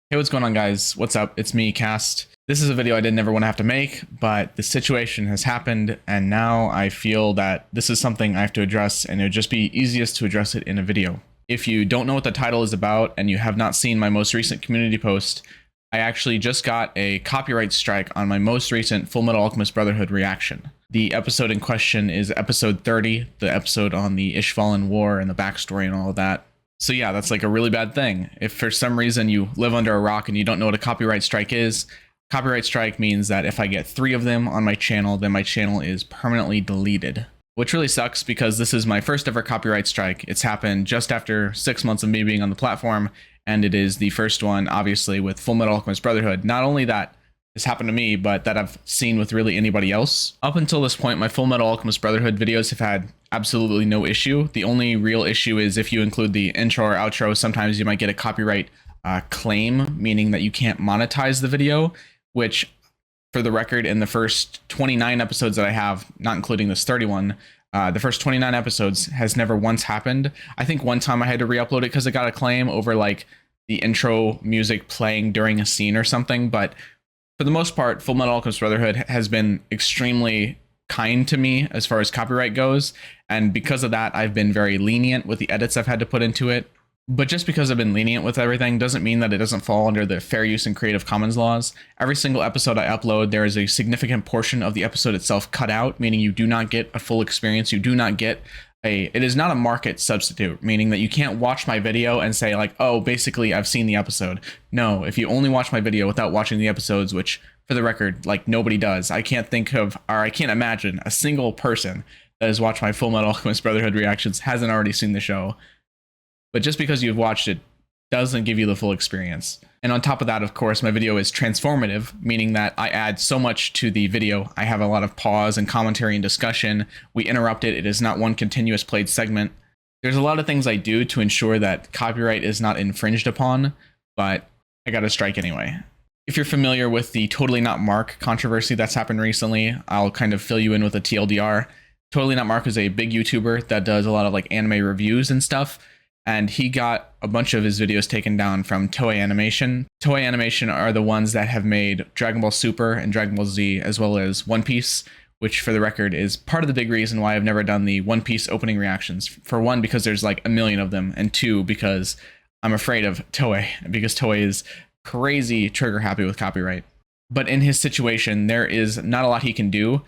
Hey, what's going on, guys? What's up? It's me, Cast. This is a video I didn't ever want to have to make, but the situation has happened, and now I feel that this is something I have to address, and it would just be easiest to address it in a video. If you don't know what the title is about, and you have not seen my most recent community post, I actually just got a copyright strike on my most recent Fullmetal Alchemist Brotherhood reaction. The episode in question is episode 30, the episode on the Ishvalan War and the backstory and all of that. So yeah, that's like a really bad thing. If for some reason you live under a rock and you don't know what a copyright strike is, copyright strike means that if I get 3 of them on my channel, then my channel is permanently deleted. Which really sucks because this is my first ever copyright strike. It's happened just after 6 months of me being on the platform, and it is the first one, obviously, with Fullmetal Alchemist Brotherhood. Not only that this happened to me, but that I've seen with really anybody else. Up until this point, my Fullmetal Alchemist Brotherhood videos have had absolutely no issue. The only real issue is if you include the intro or outro, sometimes you might get a copyright claim, meaning that you can't monetize the video, which, for the record, in the first 29 episodes that I have, not including this 31, the first 29 episodes has never once happened. I think one time I had to re-upload it because it got a claim over like the intro music playing during a scene or something, but for the most part, Fullmetal Alchemist Brotherhood has been extremely kind to me as far as copyright goes, and because of that, I've been very lenient with the edits I've had to put into it. But just because I've been lenient with everything doesn't mean that it doesn't fall under the fair use and Creative Commons laws. Every single episode I upload, there is a significant portion of the episode itself cut out, meaning you do not get a full experience. You do not get it is not a market substitute, meaning that you can't watch my video and say like, oh, basically I've seen the episode. No, if you only watch my video without watching the episodes, which for the record, like nobody does, I can't think of, or I can't imagine a single person that has watched my Fullmetal Alchemist Brotherhood reactions hasn't already seen the show. But just because you've watched it doesn't give you the full experience. And on top of that, of course, my video is transformative, meaning that I add so much to the video. I have a lot of pause and commentary and discussion. We interrupt it. It is not one continuous played segment. There's a lot of things I do to ensure that copyright is not infringed upon, but I got a strike anyway. If you're familiar with the Totally Not Mark controversy that's happened recently, I'll kind of fill you in with a TLDR. Totally Not Mark is a big YouTuber that does a lot of like anime reviews and stuff, and he got a bunch of his videos taken down from Toei Animation. Toei Animation are the ones that have made Dragon Ball Super and Dragon Ball Z, as well as One Piece, which for the record is part of the big reason why I've never done the One Piece opening reactions. For one, because there's like a million of them, and two, because I'm afraid of Toei, because Toei is crazy trigger happy with copyright. But in his situation, there is not a lot he can do.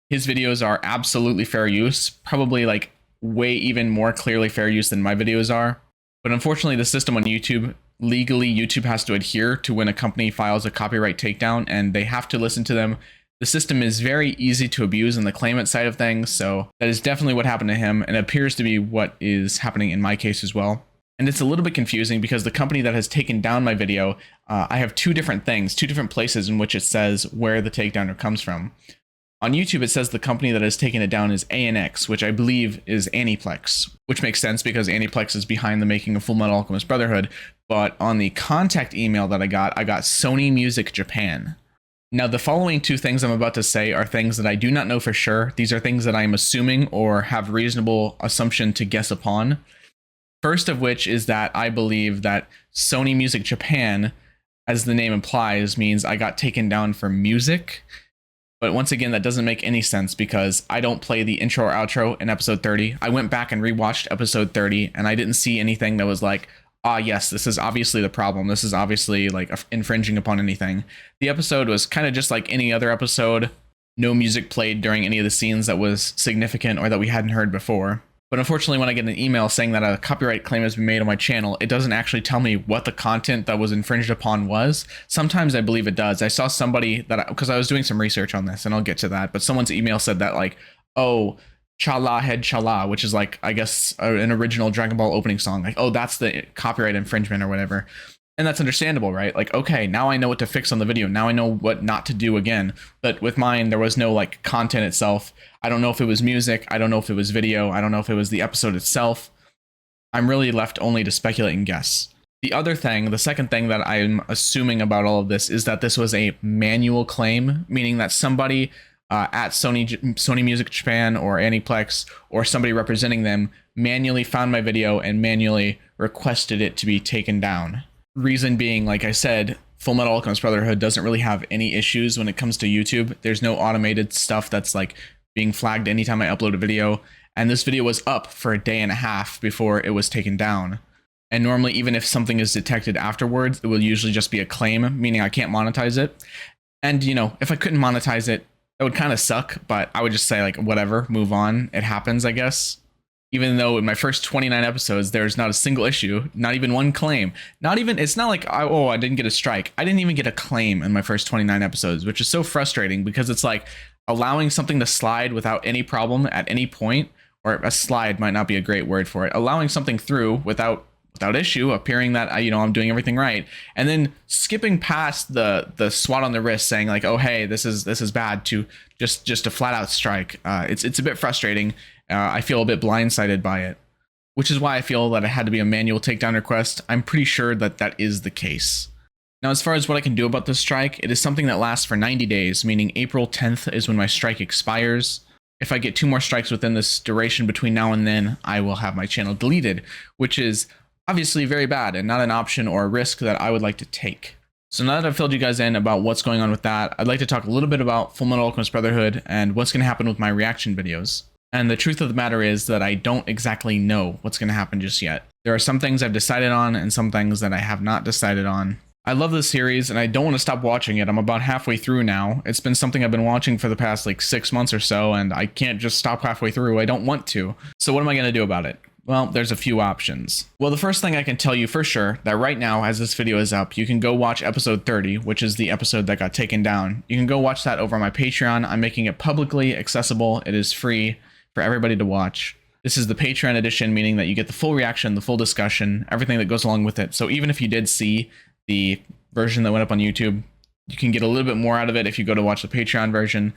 His videos are absolutely fair use, probably like way even more clearly fair use than my videos are. But unfortunately, the system on YouTube, legally, YouTube has to adhere to when a company files a copyright takedown, and they have to listen to them. The system is very easy to abuse in the claimant side of things, so that is definitely what happened to him, and it appears to be what is happening in my case as well. And it's a little bit confusing because the company that has taken down my video, I have two different places in which it says where the takedowner comes from. On YouTube, it says the company that has taken it down is ANX, which I believe is Aniplex, which makes sense because Aniplex is behind the making of Fullmetal Alchemist Brotherhood. But on the contact email that I got Sony Music Japan. Now, the following two things I'm about to say are things that I do not know for sure. These are things that I am assuming or have reasonable assumption to guess upon. First of which is that I believe that Sony Music Japan, as the name implies, means I got taken down for music. But once again, that doesn't make any sense because I don't play the intro or outro in episode 30. I went back and rewatched episode 30 and I didn't see anything that was like, ah, yes, this is obviously the problem. This is obviously like infringing upon anything. The episode was kind of just like any other episode. No music played during any of the scenes that was significant or that we hadn't heard before. But unfortunately, when I get an email saying that a copyright claim has been made on my channel, it doesn't actually tell me what the content that was infringed upon was. Sometimes I believe it does. I saw somebody that, because I was doing some research on this, and I'll get to that, but someone's email said that like, oh, Chala Head Chala, which is like, I guess, an original Dragon Ball opening song. Like, oh, that's the copyright infringement or whatever. And that's understandable, right? Like, okay, now I know what to fix on the video. Now I know what not to do again. But with mine, there was no like content itself. I don't know if it was music. I don't know if it was video. I don't know if it was the episode itself. I'm really left only to speculate and guess. The other thing, the second thing that I'm assuming about all of this is that this was a manual claim, meaning that somebody at Sony Music Japan or Aniplex or somebody representing them manually found my video and manually requested it to be taken down. Reason being, like I said, Full Metal Alchemist Brotherhood doesn't really have any issues when it comes to YouTube. There's no automated stuff that's like being flagged anytime I upload a video. And this video was up for a day and a half before it was taken down. And normally, even if something is detected afterwards, it will usually just be a claim, meaning I can't monetize it. And, you know, if I couldn't monetize it, that would kind of suck, but I would just say, like, whatever, move on. It happens, I guess. Even though in my first 29 episodes, there's not a single issue, not even one claim. Not even, it's not like, I didn't get a strike. I didn't even get a claim in my first 29 episodes, which is so frustrating because it's like allowing something to slide without any problem at any point, or a slide might not be a great word for it, allowing something through without issue, appearing that I'm doing everything right, and then skipping past the swat on the wrist saying like, oh hey, this is bad, to just a flat out strike. It's a bit frustrating. I feel a bit blindsided by it, which is why I feel that it had to be a manual takedown request. I'm pretty sure that is the case. Now, as far as what I can do about this strike, it is something that lasts for 90 days, meaning April 10th is when my strike expires. If I get 2 more strikes within this duration between now and then, I will have my channel deleted, which is obviously very bad and not an option or a risk that I would like to take. So now that I've filled you guys in about what's going on with that, I'd like to talk a little bit about Full Metal Alchemist Brotherhood and what's going to happen with my reaction videos. And the truth of the matter is that I don't exactly know what's going to happen just yet. There are some things I've decided on and some things that I have not decided on. I love this series and I don't want to stop watching it. I'm about halfway through now. It's been something I've been watching for the past like 6 months or so, and I can't just stop halfway through. I don't want to. So what am I going to do about it? Well, there's a few options. Well, the first thing I can tell you for sure that right now, as this video is up, you can go watch episode 30, which is the episode that got taken down. You can go watch that over on my Patreon. I'm making it publicly accessible. It is free for everybody to watch. This is the Patreon edition, meaning that you get the full reaction, the full discussion, everything that goes along with it. So even if you did see the version that went up on YouTube, you can get a little bit more out of it if you go to watch the Patreon version.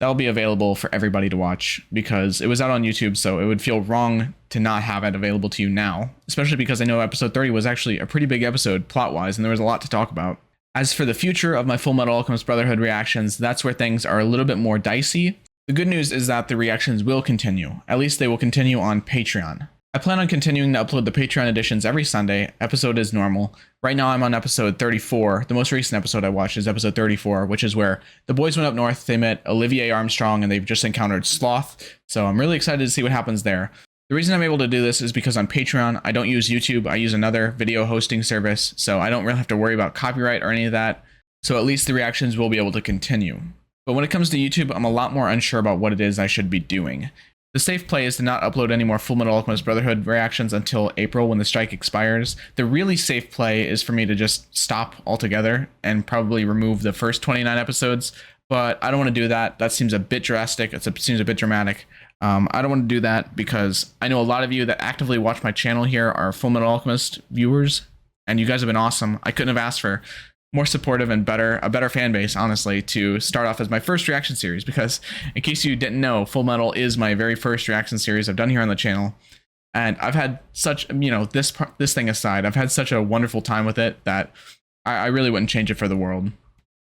That'll be available for everybody to watch because it was out on YouTube, so it would feel wrong to not have it available to you now, especially because I know episode 30 was actually a pretty big episode plot-wise, and there was a lot to talk about. As for the future of my Full Metal Alchemist Brotherhood reactions, that's where things are a little bit more dicey. The good news is that the reactions will continue. At least they will continue on Patreon. I plan on continuing to upload the Patreon editions every Sunday. Episode is normal. Right now I'm on episode 34. The most recent episode I watched is episode 34, which is where the boys went up north, they met Olivier Armstrong, and they've just encountered Sloth. So I'm really excited to see what happens there. The reason I'm able to do this is because on Patreon, I don't use YouTube. I use another video hosting service, so I don't really have to worry about copyright or any of that. So at least the reactions will be able to continue. But when it comes to YouTube, I'm a lot more unsure about what it is I should be doing. The safe play is to not upload any more Full Metal Alchemist Brotherhood reactions until April when the strike expires. The really safe play is for me to just stop altogether and probably remove the first 29 episodes, but I don't want to do that. That seems a bit drastic. It seems a bit dramatic. I don't want to do that because I know a lot of you that actively watch my channel here are Full Metal Alchemist viewers, and you guys have been awesome. I couldn't have asked for more supportive and a better fan base, honestly, to start off as my first reaction series, because in case you didn't know, Full Metal is my very first reaction series I've done here on the channel. And I've had such, this thing aside, I've had such a wonderful time with it that I really wouldn't change it for the world.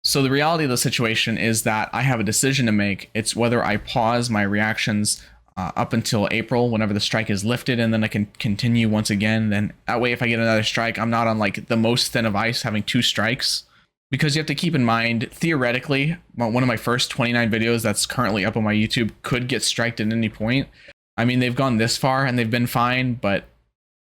So the reality of the situation is that I have a decision to make. It's whether I pause my reactions up until April, whenever the strike is lifted, and then I can continue once again. Then that way, if I get another strike, I'm not on like the most thin of ice having 2 strikes. Because you have to keep in mind, theoretically, one of my first 29 videos that's currently up on my YouTube could get striked at any point. I mean, they've gone this far and they've been fine, but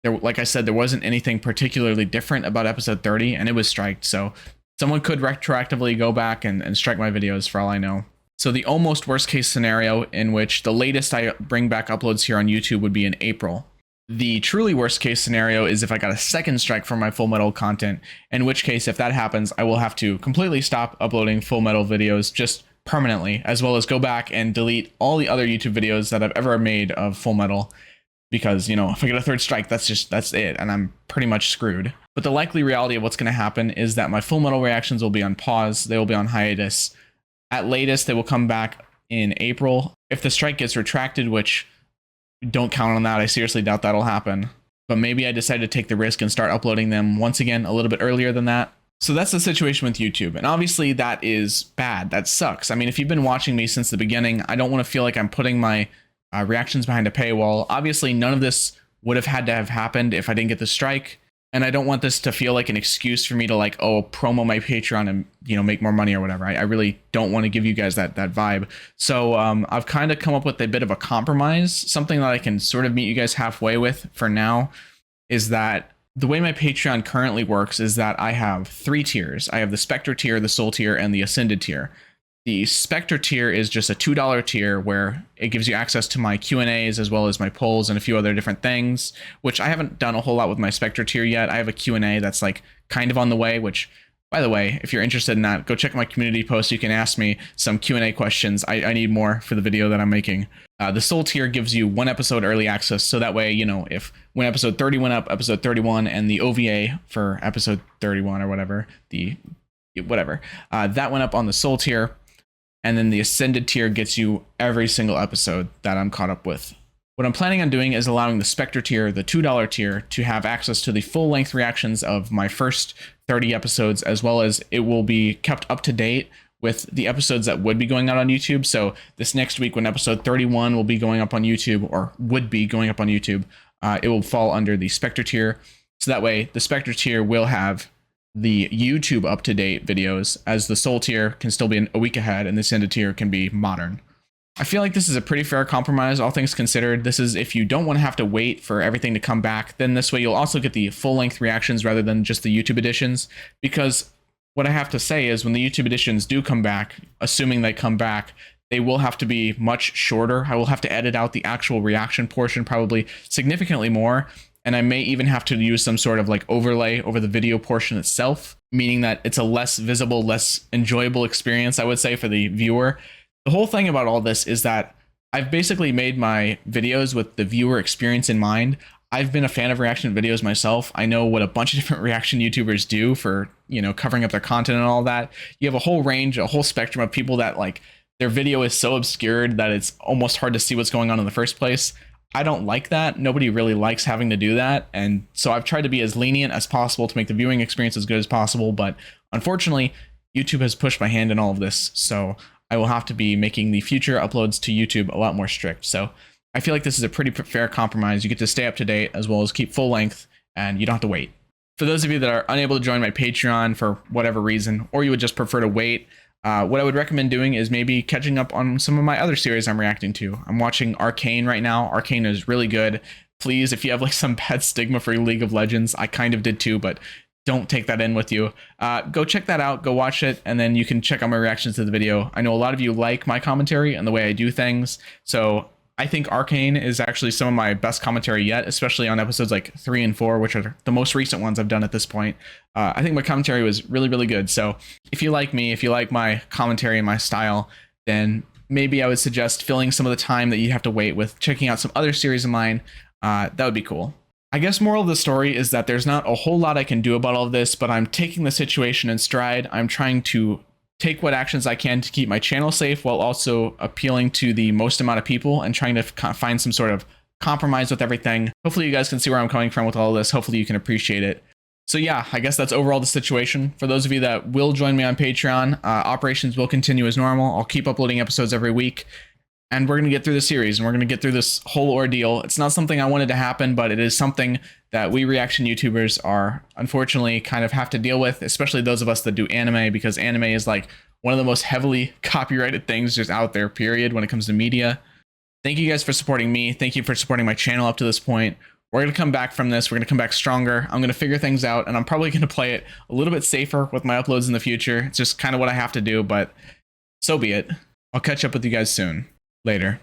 like I said, there wasn't anything particularly different about episode 30, and it was striked. So someone could retroactively go back and strike my videos for all I know. So the almost worst case scenario, in which the latest I bring back uploads here on YouTube would be in April. The truly worst case scenario is if I got a second strike for my Full Metal content, in which case, if that happens, I will have to completely stop uploading Full Metal videos just permanently, as well as go back and delete all the other YouTube videos that I've ever made of Full Metal. Because, if I get a third strike, that's it, and I'm pretty much screwed. But the likely reality of what's going to happen is that my Full Metal reactions will be on pause, they will be on hiatus. At latest, they will come back in April. If the strike gets retracted, which don't count on that, I seriously doubt that'll happen. But maybe I decide to take the risk and start uploading them once again a little bit earlier than that. So that's the situation with YouTube. And obviously that is bad. That sucks. I mean, if you've been watching me since the beginning, I don't want to feel like I'm putting my reactions behind a paywall. Obviously, none of this would have had to have happened if I didn't get the strike. And I don't want this to feel like an excuse for me to like, oh, promo my Patreon and, you know, make more money or whatever. I really don't want to give you guys that vibe. So I've kind of come up with a bit of a compromise, something that I can sort of meet you guys halfway with for now, is that the way my Patreon currently works is that I have 3 tiers. I have the Spectre tier, the Soul tier, and the Ascended tier. The Spectre tier is just a $2 tier where it gives you access to my Q&As as well as my polls and a few other different things, which I haven't done a whole lot with my Spectre tier yet. I have a Q&A that's like kind of on the way, which, by the way, if you're interested in that, go check my community post. You can ask me some Q&A questions. I need more for the video that I'm making. The Soul tier gives you 1 episode early access, so that way, you know, if when episode 30 went up, episode 31, and the OVA for episode 31 or whatever, that went up on the Soul tier. And then the Ascended tier gets you every single episode that I'm caught up with. What I'm planning on doing is allowing the Spectre tier, the $2 tier, to have access to the full-length reactions of my first 30 episodes, as well as it will be kept up to date with the episodes that would be going out on YouTube. So this next week, when episode 31 will be going up on YouTube, or would be going up on YouTube, it will fall under the Spectre tier. So that way, the Spectre tier will have the YouTube up-to-date videos, as the Soul tier can still be a week ahead and the Ascended tier can be modern. I feel like this is a pretty fair compromise, all things considered. This is if you don't want to have to wait for everything to come back, then this way you'll also get the full-length reactions rather than just the YouTube editions, because what I have to say is when the YouTube editions do come back, assuming they come back, they will have to be much shorter. I will have to edit out the actual reaction portion probably significantly more. And I may even have to use some sort of like overlay over the video portion itself, meaning that it's a less visible, less enjoyable experience, I would say, for the viewer. The whole thing about all this is that I've basically made my videos with the viewer experience in mind. I've been a fan of reaction videos myself. I know what a bunch of different reaction YouTubers do for, you know, covering up their content and all that. You have a whole range, a whole spectrum of people that like their video is so obscured that it's almost hard to see what's going on in the first place. I don't like that. Nobody really likes having to do that. And so I've tried to be as lenient as possible to make the viewing experience as good as possible. But unfortunately, YouTube has pushed my hand in all of this. So I will have to be making the future uploads to YouTube a lot more strict. So I feel like this is a pretty fair compromise. You get to stay up to date as well as keep full length, and you don't have to wait. For those of you that are unable to join my Patreon for whatever reason, or you would just prefer to wait, what I would recommend doing is maybe catching up on some of my other series I'm reacting to. I'm watching Arcane right now. Arcane is really good. Please, if you have like some bad stigma for League of Legends, I kind of did too, but don't take that in with you. Go check that out, go watch it, and then you can check out my reactions to the video. I know a lot of you like my commentary and the way I do things, so I think Arcane is actually some of my best commentary yet, especially on episodes like 3 and 4, which are the most recent ones I've done at this point. I think my commentary was really, really good. So if you like me, if you like my commentary and my style, then maybe I would suggest filling some of the time that you have to wait with checking out some other series of mine. That would be cool. I guess moral of the story is that there's not a whole lot I can do about all of this, but I'm taking the situation in stride. I'm trying to take what actions I can to keep my channel safe while also appealing to the most amount of people and trying to find some sort of compromise with everything. Hopefully you guys can see where I'm coming from with all of this. Hopefully you can appreciate it. So yeah, I guess that's overall the situation. For those of you that will join me on Patreon, operations will continue as normal. I'll keep uploading episodes every week. And we're going to get through the series, and we're going to get through this whole ordeal. It's not something I wanted to happen, but it is something that we reaction YouTubers are unfortunately kind of have to deal with, especially those of us that do anime, because anime is like one of the most heavily copyrighted things just out there, period, when it comes to media. Thank you guys for supporting me. Thank you for supporting my channel up to this point. We're going to come back from this. We're going to come back stronger. I'm going to figure things out, and I'm probably going to play it a little bit safer with my uploads in the future. It's just kind of what I have to do, but so be it. I'll catch up with you guys soon. Later.